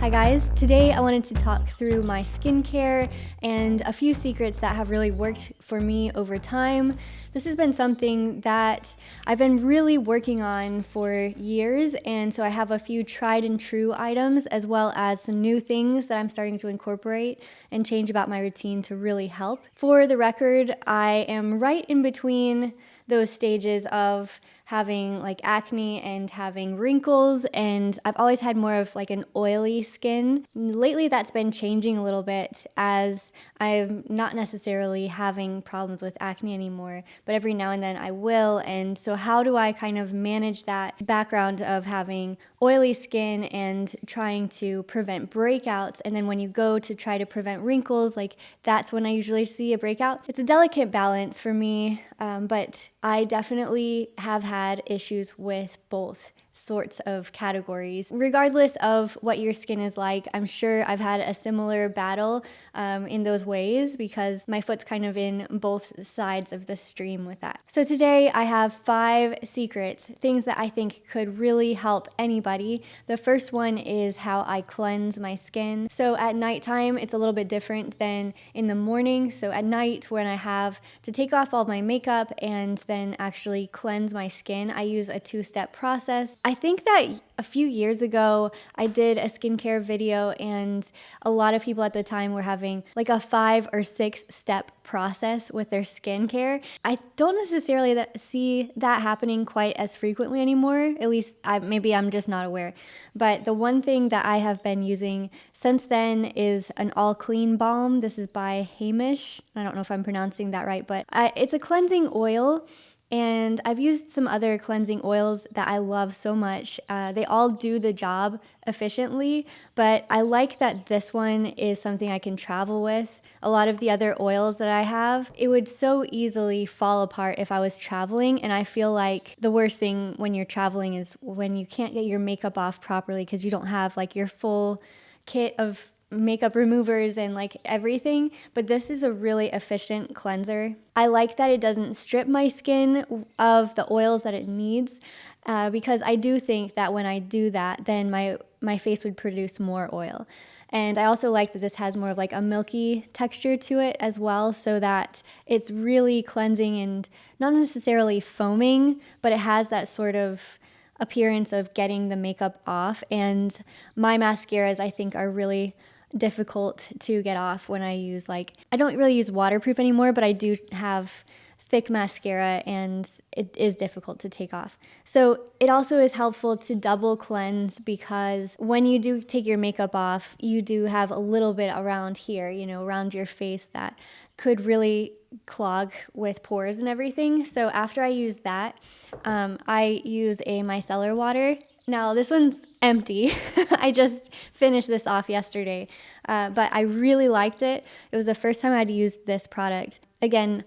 Hi guys, today I wanted to talk through my skincare and a few secrets that have really worked for me over time. This has been something that I've been really working on for years, and so I have a few tried and true items as well as some new things that I'm starting to incorporate and change about my routine to really help. For the record, I am right in between those stages of having like acne and having wrinkles, and I've always had more of like an oily skin. Lately that's been changing a little bit as I'm not necessarily having problems with acne anymore, but every now and then I will. And so how do I kind of manage that background of having oily skin and trying to prevent breakouts? And then when you go to try to prevent wrinkles, like that's when I usually see a breakout. It's a delicate balance for me, but I definitely have had issues with both sorts of categories. Regardless of what your skin is like, I'm sure I've had a similar battle in those ways because my foot's kind of in both sides of the stream with that. So today I have 5 secrets, things that I think could really help anybody. The first one is how I cleanse my skin. So at nighttime, it's a little bit different than in the morning. So at night when I have to take off all my makeup and then actually cleanse my skin, I use a 2-step process. I think that a few years ago, I did a skincare video and a lot of people at the time were having like a 5 or 6 step process with their skincare. I don't necessarily see that happening quite as frequently anymore, at least maybe I'm just not aware. But the one thing that I have been using since then is an all clean balm. This is by Hamish. I don't know if I'm pronouncing that right, but it's a cleansing oil. And I've used some other cleansing oils that I love so much. They all do the job efficiently, but I like that this one is something I can travel with. A lot of the other oils that I have, it would so easily fall apart if I was traveling, and I feel like the worst thing when you're traveling is when you can't get your makeup off properly because you don't have like your full kit of makeup removers and like everything, but this is a really efficient cleanser. I like that it doesn't strip my skin of the oils that it needs because I do think that when I do that, then my face would produce more oil. And I also like that this has more of like a milky texture to it as well, so that it's really cleansing and not necessarily foaming, but it has that sort of appearance of getting the makeup off. And my mascaras, I think, are really difficult to get off when I use I don't really use waterproof anymore, but I do have thick mascara and it is difficult to take off. So it also is helpful to double cleanse because when you do take your makeup off, you do have a little bit around here, around your face that could really clog with pores and everything. So after I use that, I use a micellar water. Now this one's empty. I just finished this off yesterday, but I really liked it. It was the first time I'd used this product. Again,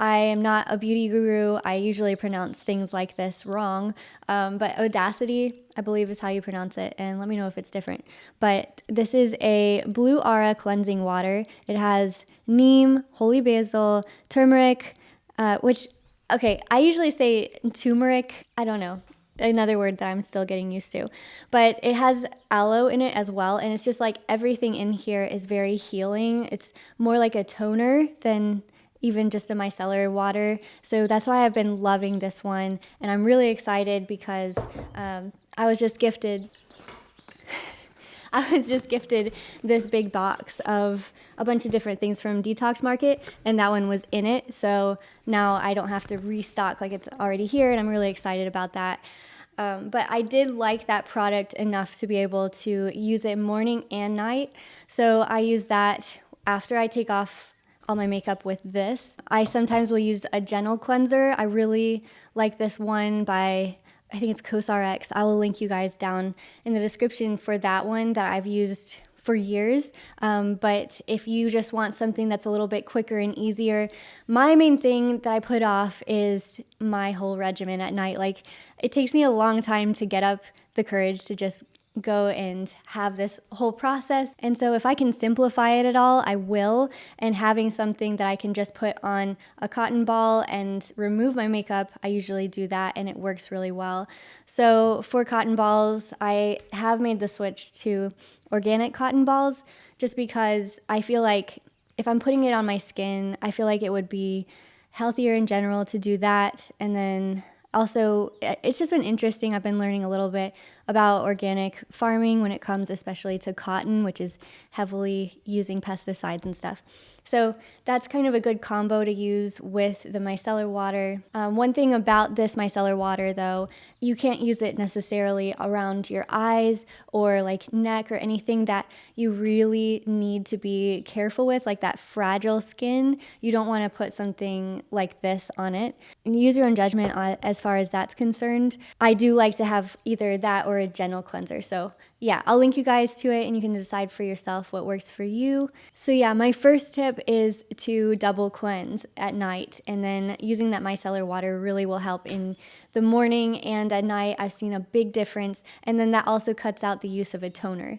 I am not a beauty guru. I usually pronounce things like this wrong, but Audacity, I believe is how you pronounce it, and let me know if it's different. But this is a Blue Aura cleansing water. It has neem, holy basil, turmeric, I usually say turmeric. I don't know. Another word that I'm still getting used to, but it has aloe in it as well, and it's just like everything in here is very healing. It's more like a toner than even just a micellar water, so that's why I've been loving this one, and I'm really excited because I was just gifted this big box of a bunch of different things from Detox Market, and that one was in it. So now I don't have to restock, like it's already here, and I'm really excited about that. But I did like that product enough to be able to use it morning and night. So I use that after I take off all my makeup with this. I sometimes will use a gentle cleanser. I really like this one by, I think it's CosRX. I will link you guys down in the description for that one that I've used for years. But if you just want something that's a little bit quicker and easier, my main thing that I put off is my whole regimen at night. Like, it takes me a long time to get up the courage to just go and have this whole process. And so if I can simplify it at all, I will. And having something that I can just put on a cotton ball and remove my makeup, I usually do that and it works really well. So for cotton balls, I have made the switch to organic cotton balls, just because I feel like if I'm putting it on my skin, I feel like it would be healthier in general to do that. And then also, it's just been interesting. I've been learning a little bit about organic farming when it comes especially to cotton, which is heavily using pesticides and stuff. So that's kind of a good combo to use with the micellar water. One thing about this micellar water, though, you can't use it necessarily around your eyes or like neck or anything that you really need to be careful with, like that fragile skin. You don't want to put something like this on it. And use your own judgment as far as that's concerned. I do like to have either that or a gentle cleanser. So yeah, I'll link you guys to it and you can decide for yourself what works for you. So yeah, my first tip is to double cleanse at night, and then using that micellar water really will help in the morning and at night. I've seen a big difference, and then that also cuts out the use of a toner.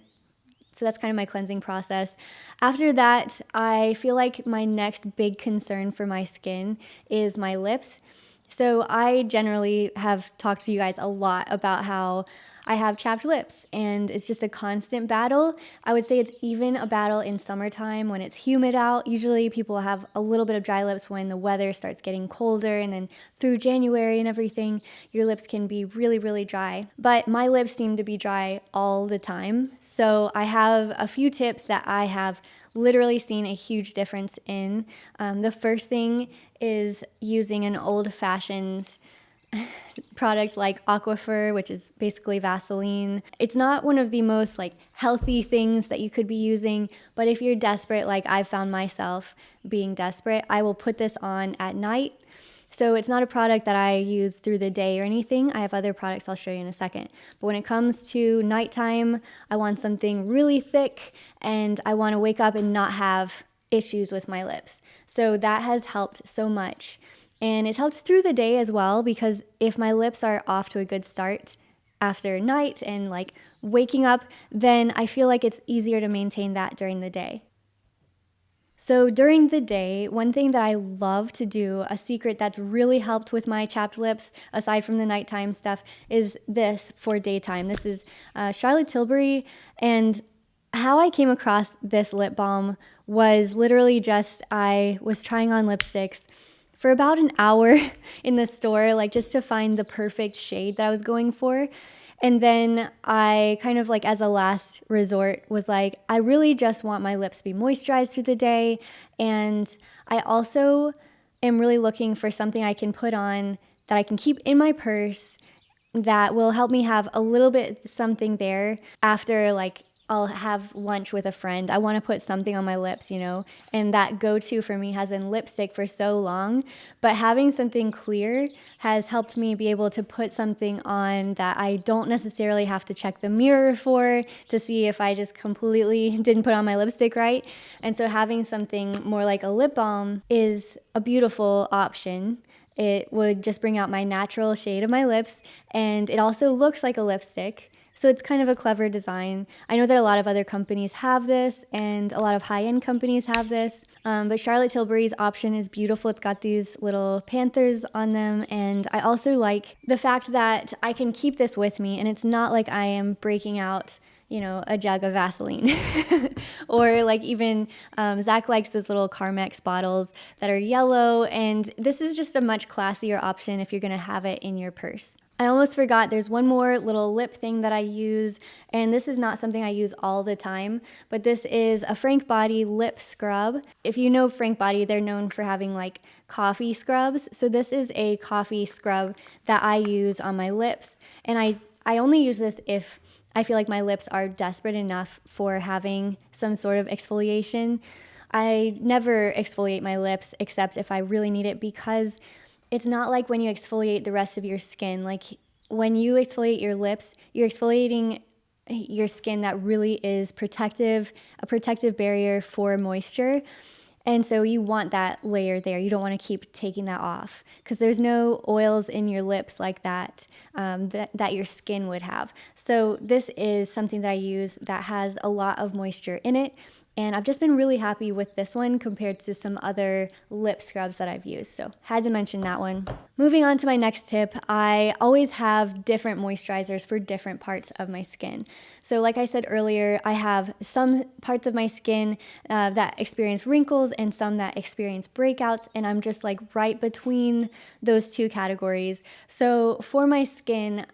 So that's kind of my cleansing process. After that, I feel like my next big concern for my skin is my lips. So I generally have talked to you guys a lot about how I have chapped lips, and it's just a constant battle. I would say it's even a battle in summertime when it's humid out. Usually people have a little bit of dry lips when the weather starts getting colder, and then through January and everything, your lips can be really, really dry. But my lips seem to be dry all the time. So I have a few tips that I have literally seen a huge difference in. The first thing is using an old-fashioned product like Aquifer, which is basically Vaseline. It's not one of the most like healthy things that you could be using, but if you're desperate, like I've found myself being desperate, I will put this on at night. So it's not a product that I use through the day or anything. I have other products I'll show you in a second. But when it comes to nighttime, I want something really thick and I want to wake up and not have issues with my lips. So that has helped so much. And it's helped through the day as well, because if my lips are off to a good start after night and like waking up, then I feel like it's easier to maintain that during the day. So during the day, one thing that I love to do, a secret that's really helped with my chapped lips, aside from the nighttime stuff, is this for daytime. This is Charlotte Tilbury, and how I came across this lip balm was literally just I was trying on lipsticks for about an hour in the store, like just to find the perfect shade that I was going for. And then I kind of like as a last resort was like, I really just want my lips to be moisturized through the day. And I also am really looking for something I can put on that I can keep in my purse that will help me have a little bit something there after like I'll have lunch with a friend. I want to put something on my lips, you know, and that go-to for me has been lipstick for so long, but having something clear has helped me be able to put something on that I don't necessarily have to check the mirror for to see if I just completely didn't put on my lipstick right. And so having something more like a lip balm is a beautiful option. It would just bring out my natural shade of my lips, and it also looks like a lipstick. So it's kind of a clever design. I know that a lot of other companies have this, and a lot of high-end companies have this. But Charlotte Tilbury's option is beautiful. It's got these little panthers on them. And I also like the fact that I can keep this with me, and it's not like I am breaking out, you know, a jug of Vaseline. Or like even Zach likes those little Carmex bottles that are yellow. And this is just a much classier option if you're going to have it in your purse. I almost forgot, there's one more little lip thing that I use, and this is not something I use all the time, but this is a Frank Body lip scrub. If you know Frank Body, they're known for having like coffee scrubs. So this is a coffee scrub that I use on my lips, and I only use this if I feel like my lips are desperate enough for having some sort of exfoliation. I never exfoliate my lips except if I really need it, because it's not like when you exfoliate the rest of your skin. Like when you exfoliate your lips, you're exfoliating your skin that really is protective, a protective barrier for moisture. And so you want that layer there. You don't want to keep taking that off, because there's no oils in your lips like that, that your skin would have. So this is something that I use that has a lot of moisture in it. and I've just been really happy with this one compared to some other lip scrubs that I've used, so had to mention that one. Moving on to my next tip, I always have different moisturizers for different parts of my skin. So like I said earlier, I have some parts of my skin that experience wrinkles and some that experience breakouts, and I'm just like right between those two categories. So for my skin,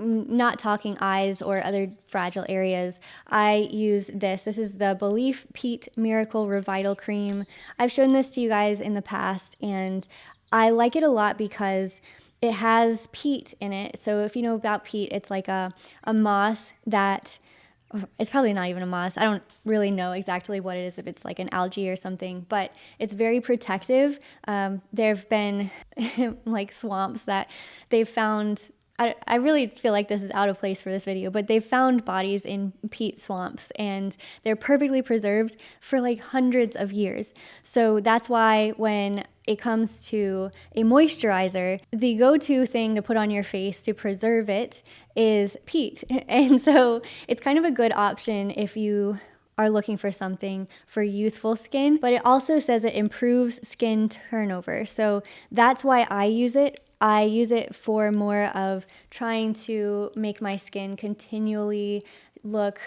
not talking eyes or other fragile areas, I use this. This is the Belief Peat Miracle Revital Cream. I've shown this to you guys in the past, and I like it a lot because it has peat in it. So if you know about peat, it's like a moss that, it's probably not even a moss. I don't really know exactly what it is, if it's like an algae or something, but it's very protective. There have been like swamps that they've found. I really feel like this is out of place for this video, but they've found bodies in peat swamps and they're perfectly preserved for like hundreds of years. So that's why when it comes to a moisturizer, the go-to thing to put on your face to preserve it is peat. And so it's kind of a good option if you are looking for something for youthful skin, but it also says it improves skin turnover. So that's why I use it. I use it for more of trying to make my skin continually look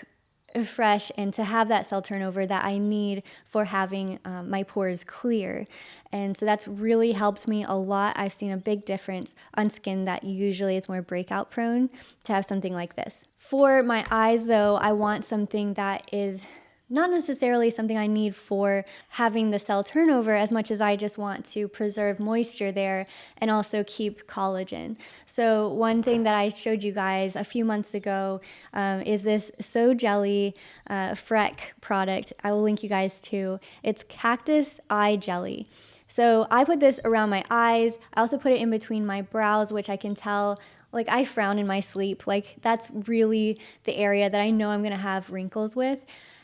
fresh and to have that cell turnover that I need for having my pores clear. And so that's really helped me a lot. I've seen a big difference on skin that usually is more breakout prone to have something like this. For my eyes though, I want something that is not necessarily something I need for having the cell turnover as much as I just want to preserve moisture there and also keep collagen. So one thing that I showed you guys a few months ago is this So Jelly Freck product. I will link you guys to. It's Cactus Eye Jelly. So I put this around my eyes. I also put it in between my brows, which I can tell, like I frown in my sleep. Like that's really the area that I know I'm gonna have wrinkles with.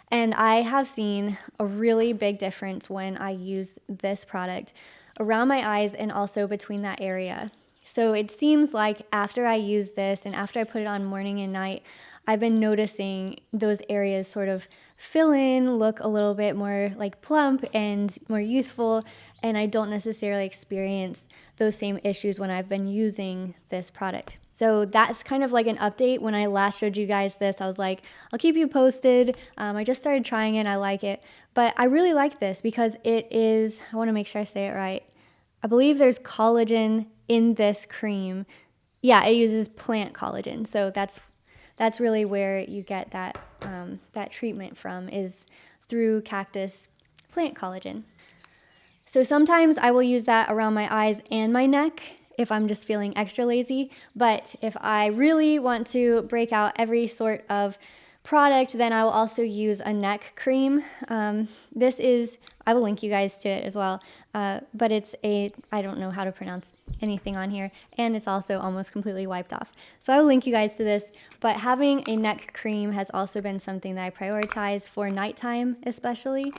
And I have seen a really big difference when I use this product around my eyes and also between that area. So it seems like after I use this and after I put it on morning and night, I've been noticing those areas sort of fill in, look a little bit more like plump and more youthful, and I don't necessarily experience those same issues when I've been using this product. So that's kind of like an update. When I last showed you guys this, I was like, I'll keep you posted. I just started trying it, I like it. But I really like this because it is, I wanna make sure I say it right. I believe there's collagen in this cream. Yeah, it uses plant collagen. So that's really where you get that, that treatment from, is through cactus plant collagen. So sometimes I will use that around my eyes and my neck if I'm just feeling extra lazy. But if I really want to break out every sort of product, then I will also use a neck cream. This is, I will link you guys to it as well, but it's I don't know how to pronounce anything on here, and it's also almost completely wiped off. So I will link you guys to this, but having a neck cream has also been something that I prioritize for nighttime especially.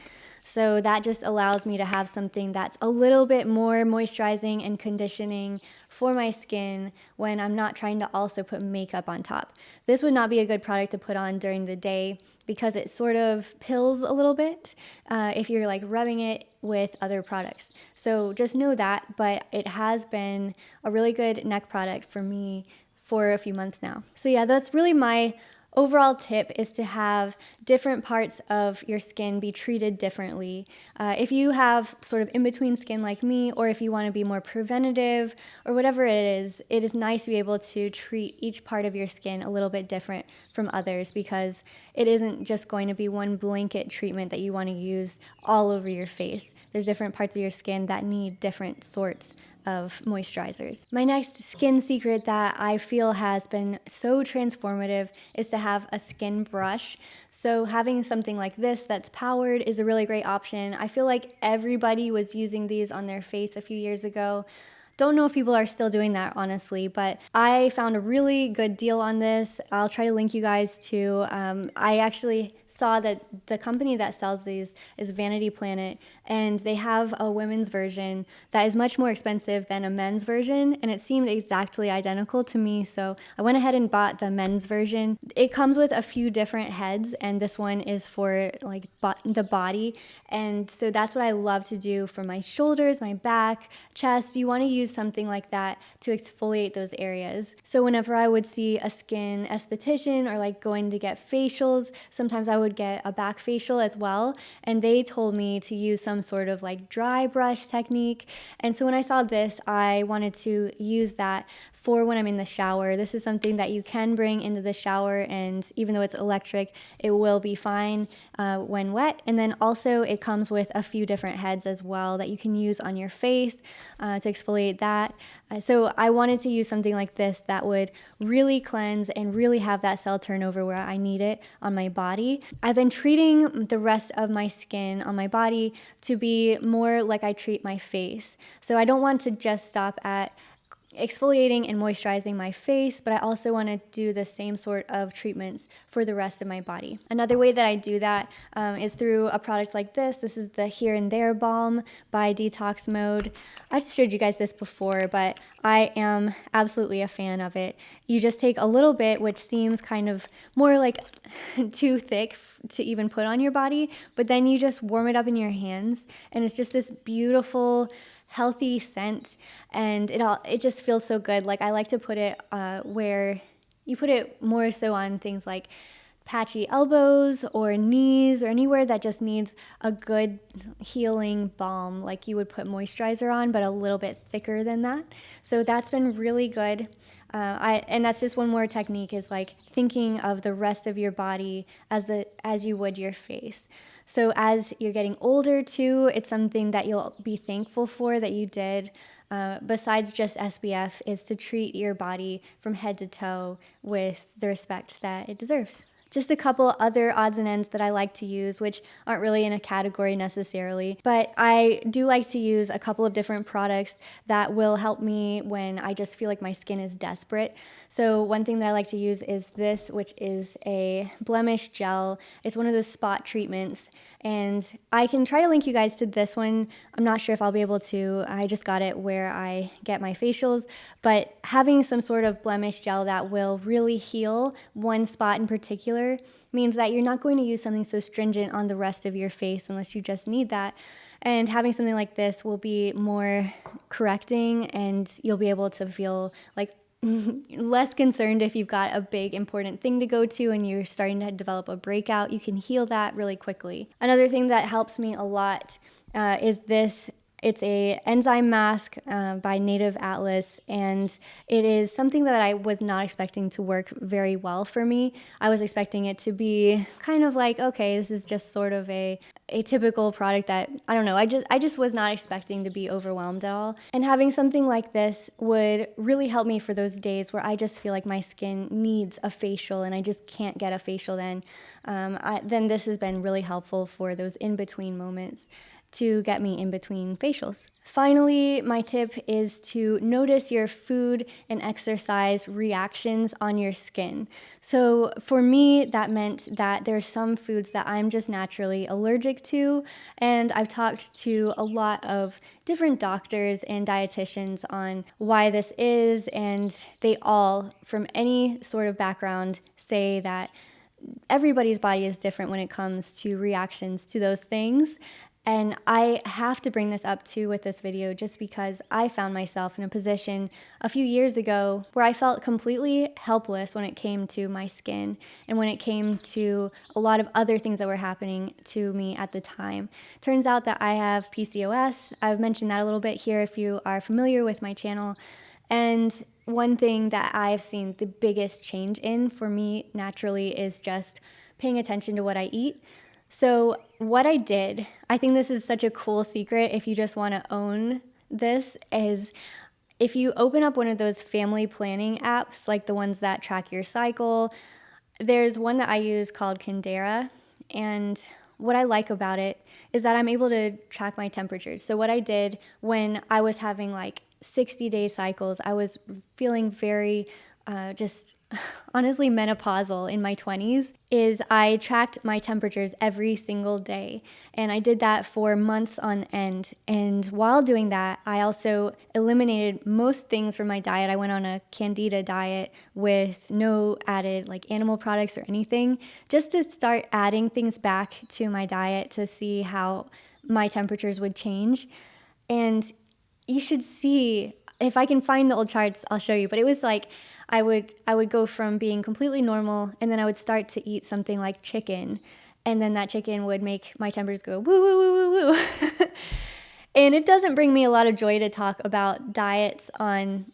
So that just allows me to have something that's a little bit more moisturizing and conditioning for my skin when I'm not trying to also put makeup on top. This would not be a good product to put on during the day because it sort of pills a little bit if you're like rubbing it with other products. So just know that, but it has been a really good neck product for me for a few months now. So yeah, that's really my overall tip, is to have different parts of your skin be treated differently. If you have sort of in-between skin like me, or if you want to be more preventative or whatever it is nice to be able to treat each part of your skin a little bit different from others, because it isn't just going to be one blanket treatment that you want to use all over your face. There's different parts of your skin that need different sorts of moisturizers. My next skin secret that I feel has been so transformative is to have a skin brush. So having something like this that's powered is a really great option. I feel like everybody was using these on their face a few years ago. Don't know if people are still doing that, honestly, but I found a really good deal on this. I'll try to link you guys to. I actually saw that the company that sells these is Vanity Planet, and they have a women's version that is much more expensive than a men's version, and it seemed exactly identical to me, so I went ahead and bought the men's version. It comes with a few different heads, and this one is for like the body, and so that's what I love to do for my shoulders, my back, chest. You want to use something like that to exfoliate those areas. So whenever I would see a skin esthetician or like going to get facials, sometimes I would get a back facial as well, and they told me to use some sort of like dry brush technique. And so when I saw this, I wanted to use that for when I'm in the shower. This is something that you can bring into the shower, and even though it's electric, it will be fine when wet. And then also it comes with a few different heads as well that you can use on your face to exfoliate that. So I wanted to use something like this that would really cleanse and really have that cell turnover where I need it on my body. I've been treating the rest of my skin on my body to be more like I treat my face. So I don't want to just stop at exfoliating and moisturizing my face, but I also want to do the same sort of treatments for the rest of my body. Another way that I do that is through a product like this. This is the Here and There Balm by Detox Mode. I showed you guys this before, but I am absolutely a fan of it. You just take a little bit, which seems kind of more like too thick to even put on your body, but then you just warm it up in your hands, and it's just this beautiful, healthy scent, and it just feels so good. Like, I like to put it where you put it more so on things like patchy elbows or knees or anywhere that just needs a good healing balm, like you would put moisturizer on, but a little bit thicker than that. So that's been really good. And that's just one more technique, is like thinking of the rest of your body as you would your face. So as you're getting older too, it's something that you'll be thankful for that you did, besides just SPF, is to treat your body from head to toe with the respect that it deserves. Just a couple other odds and ends that I like to use, which aren't really in a category necessarily, but I do like to use a couple of different products that will help me when I just feel like my skin is desperate. So one thing that I like to use is this, which is a blemish gel. It's one of those spot treatments, and I can try to link you guys to this one. I'm not sure if I'll be able to. I just got it where I get my facials, but having some sort of blemish gel that will really heal one spot in particular means that you're not going to use something so stringent on the rest of your face unless you just need that. And having something like this will be more correcting, and you'll be able to feel like less concerned if you've got a big important thing to go to and you're starting to develop a breakout. You can heal that really quickly. Another thing that helps me a lot is this. It's a enzyme mask by Native Atlas, and it is something that I was not expecting to work very well for me. I was expecting it to be kind of like, okay, this is just sort of a typical product that, I don't know, I just was not expecting to be overwhelmed at all. And having something like this would really help me for those days where I just feel like my skin needs a facial and I just can't get a facial then. Then this has been really helpful for those in-between moments to get me in between facials. Finally, my tip is to notice your food and exercise reactions on your skin. So for me, that meant that there's some foods that I'm just naturally allergic to, and I've talked to a lot of different doctors and dietitians on why this is, and they all, from any sort of background, say that everybody's body is different when it comes to reactions to those things. And I have to bring this up too with this video, just because I found myself in a position a few years ago where I felt completely helpless when it came to my skin and when it came to a lot of other things that were happening to me at the time. Turns out that I have PCOS. I've mentioned that a little bit here if you are familiar with my channel. And one thing that I've seen the biggest change in for me naturally is just paying attention to what I eat. So what I did, I think this is such a cool secret if you just want to own this, is if you open up one of those family planning apps, like the ones that track your cycle, there's one that I use called Kindera, and what I like about it is that I'm able to track my temperatures. So what I did when I was having like 60-day cycles, I was feeling very just honestly menopausal in my 20s is I tracked my temperatures every single day. And I did that for months on end. And while doing that, I also eliminated most things from my diet. I went on a candida diet with no added like animal products or anything, just to start adding things back to my diet to see how my temperatures would change. And you should see, if I can find the old charts, I'll show you. But it was like I would go from being completely normal, and then I would start to eat something like chicken, and then that chicken would make my temperatures go woo, woo, woo, woo, woo. And it doesn't bring me a lot of joy to talk about diets online.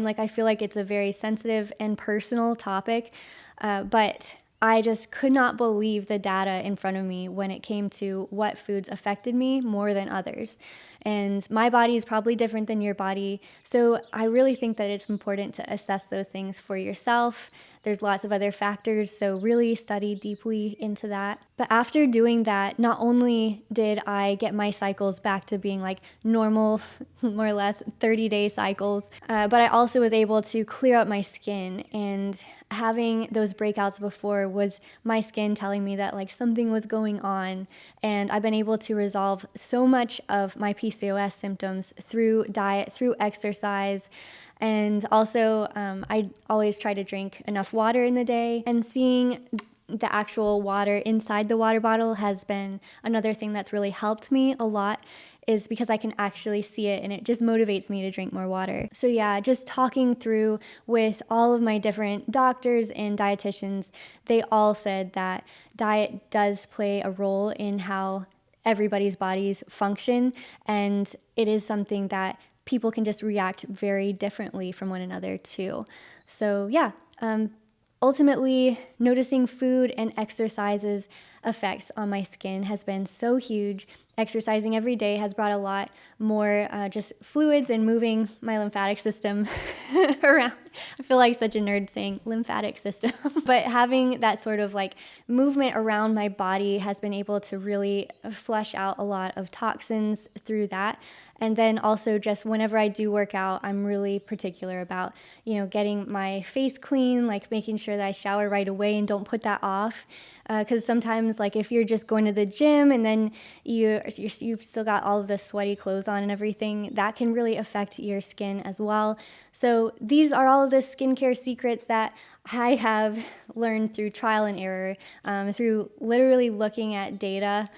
Like, I feel like it's a very sensitive and personal topic, but I just could not believe the data in front of me when it came to what foods affected me more than others. And my body is probably different than your body. So I really think that it's important to assess those things for yourself. There's lots of other factors, so really study deeply into that. But after doing that, not only did I get my cycles back to being like normal, more or less 30-day cycles, but I also was able to clear up my skin. And having those breakouts before was my skin telling me that like something was going on. And I've been able to resolve so much of my PCOS symptoms through diet, through exercise. And also, I always try to drink enough water in the day, and seeing the actual water inside the water bottle has been another thing that's really helped me a lot, is because I can actually see it, and it just motivates me to drink more water. So yeah, just talking through with all of my different doctors and dietitians, they all said that diet does play a role in how everybody's bodies function, and it is something that people can just react very differently from one another too. So yeah, ultimately noticing food and exercise's effects on my skin has been so huge. Exercising every day has brought a lot more just fluids and moving my lymphatic system around. I feel like such a nerd saying lymphatic system. But having that sort of like movement around my body has been able to really flush out a lot of toxins through that. And then also just whenever I do work out, I'm really particular about, getting my face clean, like making sure that I shower right away and don't put that off. Because sometimes, like if you're just going to the gym and then you've still got all of the sweaty clothes on and everything, that can really affect your skin as well. So these are all of the skincare secrets that I have learned through trial and error, through literally looking at data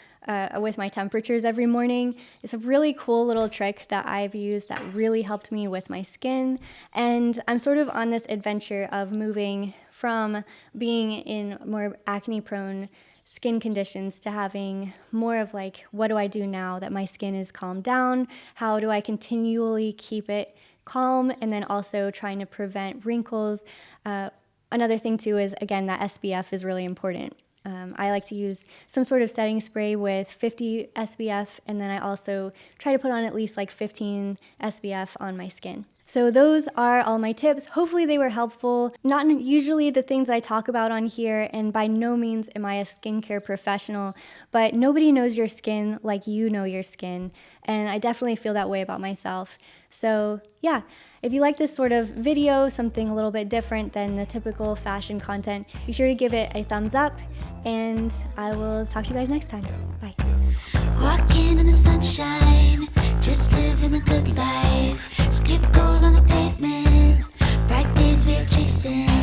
with my temperatures every morning. It's a really cool little trick that I've used that really helped me with my skin. And I'm sort of on this adventure of moving from being in more acne-prone skin conditions to having more of like, what do I do now that my skin is calmed down? How do I continually keep it calm? And then also trying to prevent wrinkles. Another thing too is, again, that SPF is really important. I like to use some sort of setting spray with 50 SPF, and then I also try to put on at least like 15 SPF on my skin. So those are all my tips. Hopefully they were helpful. Not usually the things that I talk about on here, and by no means am I a skincare professional, but nobody knows your skin like you know your skin, and I definitely feel that way about myself. So yeah, if you like this sort of video, something a little bit different than the typical fashion content, be sure to give it a thumbs up, and I will talk to you guys next time. Bye. Walking in the sunshine, just living a good life. Skip gold on the pavement, bright days we're chasing.